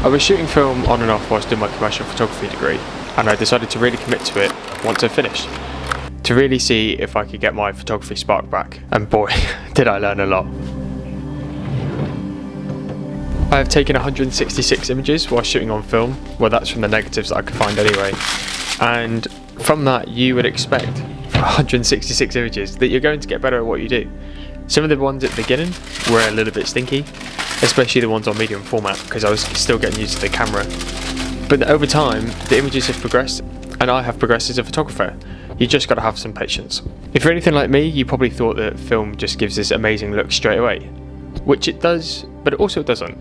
I was shooting film on and off whilst doing my commercial photography degree, and I decided to really commit to it once I finished, to really see if I could get my photography spark back, and boy, did I learn a lot. I have taken 166 images while shooting on film. Well, that's from the negatives that I could find anyway, and from that you would expect 166 images that you're going to get better at what you do. Some of the ones at the beginning were a little bit stinky, especially the ones on medium format, because I was still getting used to the camera. But over time, the images have progressed, and I have progressed as a photographer. You just got to have some patience. If you're anything like me, you probably thought that film just gives this amazing look straight away, which it does, but it also doesn't.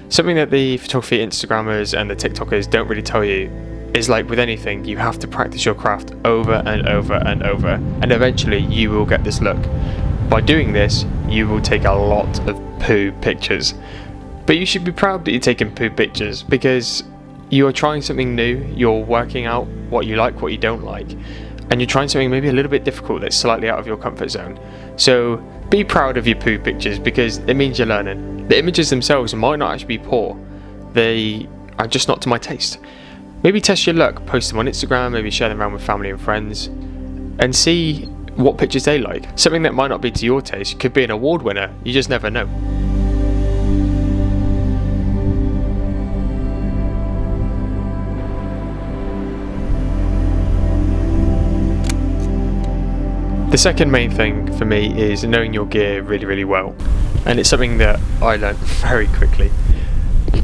Something that the photography Instagrammers and the TikTokers don't really tell you is, like with anything, you have to practice your craft over and over and over, and eventually you will get this look. By doing this, you will take a lot of poo pictures. But you should be proud that you're taking poo pictures, because you are trying something new, you're working out what you like, what you don't like, and you're trying something maybe a little bit difficult that's slightly out of your comfort zone. So be proud of your poo pictures, because it means you're learning. The images themselves might not actually be poor, they are just not to my taste. Maybe test your luck, post them on Instagram, maybe share them around with family and friends, and see what pictures they like. Something that might not be to your taste could be an award winner, you just never know. The second main thing for me is knowing your gear really, really well, and it's something that I learned very quickly.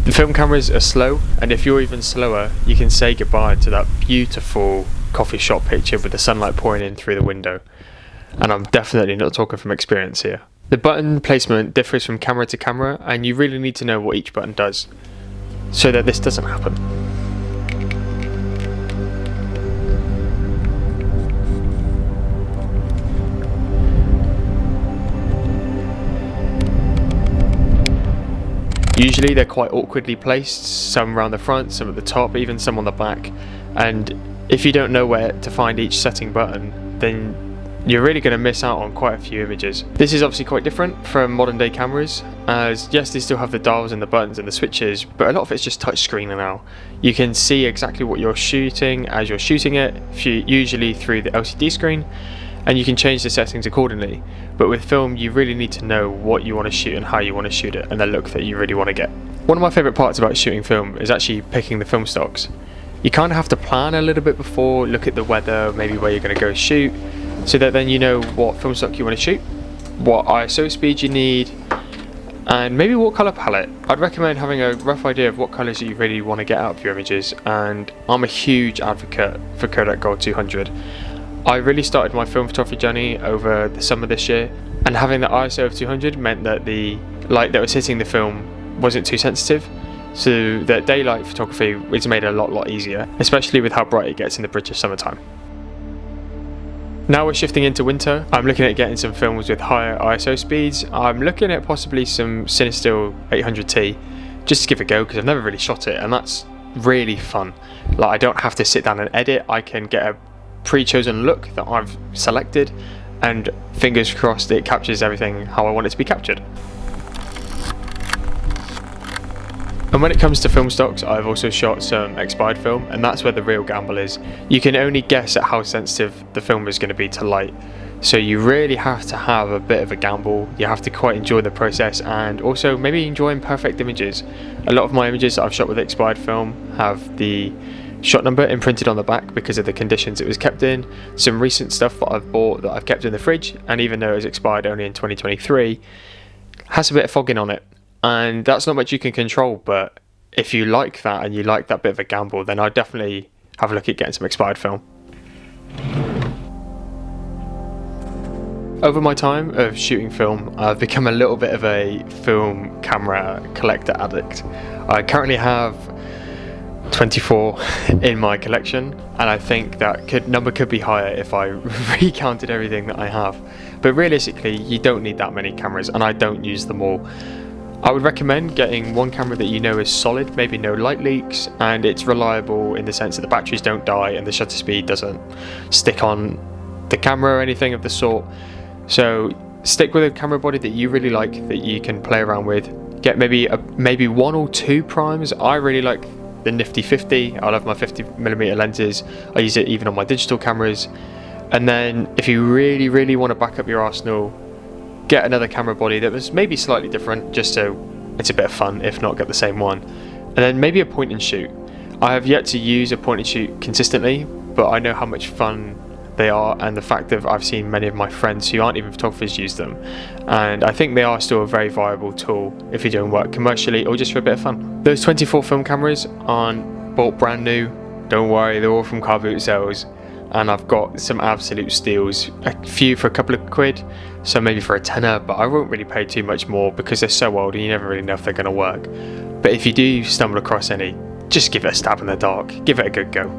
The film cameras are slow, and if you're even slower, you can say goodbye to that beautiful coffee shop picture with the sunlight pouring in through the window. And I'm definitely not talking from experience here. The button placement differs from camera to camera, and you really need to know what each button does, so that this doesn't happen. Usually they're quite awkwardly placed, some around the front, some at the top, even some on the back, and if you don't know where to find each setting button, then you're really going to miss out on quite a few images. This is obviously quite different from modern day cameras, as yes, they still have the dials and the buttons and the switches, but a lot of it's just touchscreen now. You can see exactly what you're shooting as you're shooting it, usually through the LCD screen, and you can change the settings accordingly. But with film, you really need to know what you want to shoot and how you want to shoot it, and the look that you really want to get. One of my favourite parts about shooting film is actually picking the film stocks. You kind of have to plan a little bit before, look at the weather, maybe where you're going to go shoot, so that then you know what film stock you want to shoot, what ISO speed you need, and maybe what colour palette. I'd recommend having a rough idea of what colours you really want to get out of your images, and I'm a huge advocate for Kodak Gold 200. I really started my film photography journey over the summer this year, and having the ISO of 200 meant that the light that was hitting the film wasn't too sensitive, so that daylight photography is made a lot easier, especially with how bright it gets in the British summertime. Now we're shifting into winter, I'm looking at getting some films with higher ISO speeds. I'm looking at possibly some Cinestill 800T, just to give it a go, because I've never really shot it, and that's really fun. Like, I don't have to sit down and edit, I can get a pre-chosen look that I've selected, and fingers crossed it captures everything how I want it to be captured. And when it comes to film stocks, I've also shot some expired film, and that's where the real gamble is. You can only guess at how sensitive the film is going to be to light, so you really have to have a bit of a gamble. You have to quite enjoy the process, and also maybe enjoy imperfect images. A lot of my images that I've shot with expired film have the shot number imprinted on the back because of the conditions it was kept in. Some recent stuff that I've bought that I've kept in the fridge, and even though it was expired only in 2023, has a bit of fogging on it, and that's not much you can control. But if you like that and you like that bit of a gamble, then I'd definitely have a look at getting some expired film. Over my time of shooting film, I've become a little bit of a film camera collector addict. I currently have 24 in my collection, and I think that number could be higher if I recounted everything that I have. But realistically, you don't need that many cameras, and I don't use them all. I would recommend getting one camera that you know is solid, maybe no light leaks, and it's reliable in the sense that the batteries don't die and the shutter speed doesn't stick on the camera or anything of the sort. So stick with a camera body that you really like, that you can play around with. get maybe one or two primes. I really like the nifty 50. I love my 50mm lenses. I use it even on my digital cameras. And then if you really want to back up your arsenal, get another camera body that was maybe slightly different, just so it's a bit of fun. If not, get the same one. And then maybe a point and shoot. I have yet to use a point and shoot consistently, but I know how much fun they are, and the fact that I've seen many of my friends who aren't even photographers use them, and I think they are still a very viable tool if you're doing work commercially or just for a bit of fun. Those 24 film cameras aren't bought brand new, don't worry, they're all from car boot sales, and I've got some absolute steals, a few for a couple of quid, so maybe for a tenner, but I won't really pay too much more because they're so old and you never really know if they're going to work. But if you do stumble across any, just give it a stab in the dark, give it a good go.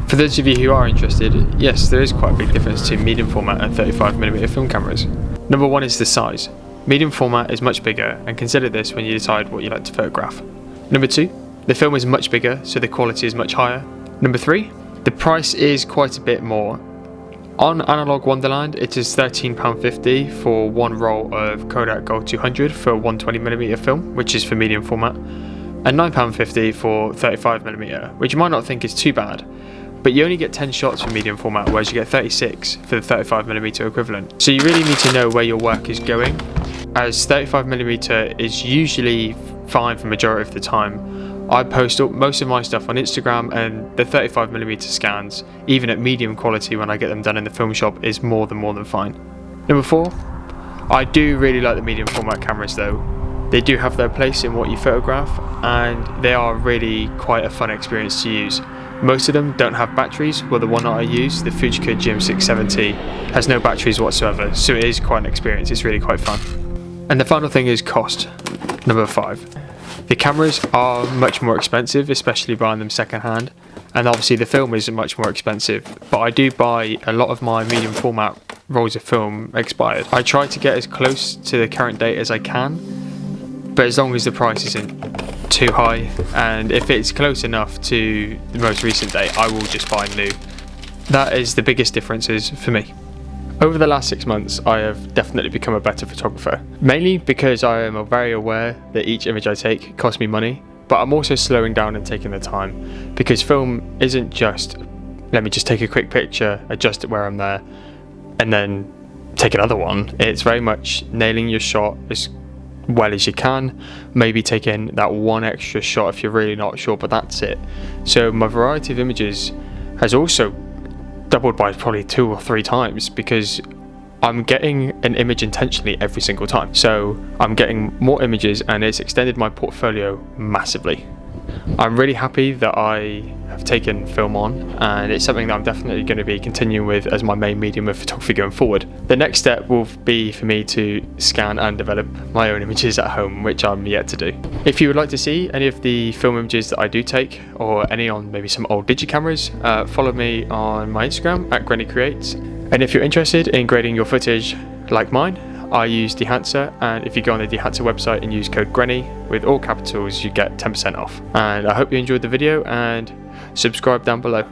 For those of you who are interested, yes, there is quite a big difference between medium format and 35mm film cameras. Number one is the size. Medium format is much bigger, and consider this when you decide what you like to photograph. Number two, the film is much bigger, so the quality is much higher. Number three, the price is quite a bit more. On Analog Wonderland, it is £13.50 for one roll of Kodak Gold 200 for 120mm film, which is for medium format, and £9.50 for 35mm, which you might not think is too bad. But you only get 10 shots for medium format, whereas you get 36 for the 35mm equivalent. So you really need to know where your work is going, as 35mm is usually fine for the majority of the time. I post most of my stuff on Instagram, and the 35mm scans, even at medium quality when I get them done in the film shop, is more than fine. Number four, I do really like the medium format cameras though. They do have their place in what you photograph, and they are really quite a fun experience to use. Most of them don't have batteries, well the one that I use, the Fujica GM670, has no batteries whatsoever, so it is quite an experience, it's really quite fun. And the final thing is cost. Number five. The cameras are much more expensive, especially buying them second hand, and obviously the film is much more expensive, but I do buy a lot of my medium format rolls of film expired. I try to get as close to the current date as I can, but as long as the price isn't too high, and if it's close enough to the most recent date, I will just buy new. That is the biggest differences for me. Over the last 6 months, I have definitely become a better photographer, mainly because I am very aware that each image I take costs me money, but I'm also slowing down and taking the time, because film isn't just, let me just take a quick picture, adjust it where I'm there, and then take another one. It's very much nailing your shot as well as you can, maybe taking that one extra shot if you're really not sure, but that's it. So my variety of images has also doubled by probably 2 or 3 times, because I'm getting an image intentionally every single time. So I'm getting more images, and it's extended my portfolio massively. I'm really happy that I have taken film on, and it's something that I'm definitely going to be continuing with as my main medium of photography going forward. The next step will be for me to scan and develop my own images at home, which I'm yet to do. If you would like to see any of the film images that I do take, or any on maybe some old digicameras, follow me on my Instagram at Grenny Creates. And if you're interested in grading your footage like mine, I use Dehancer, and if you go on the Dehancer website and use code Grenny with all capitals, you get 10% off. And I hope you enjoyed the video, and subscribe down below.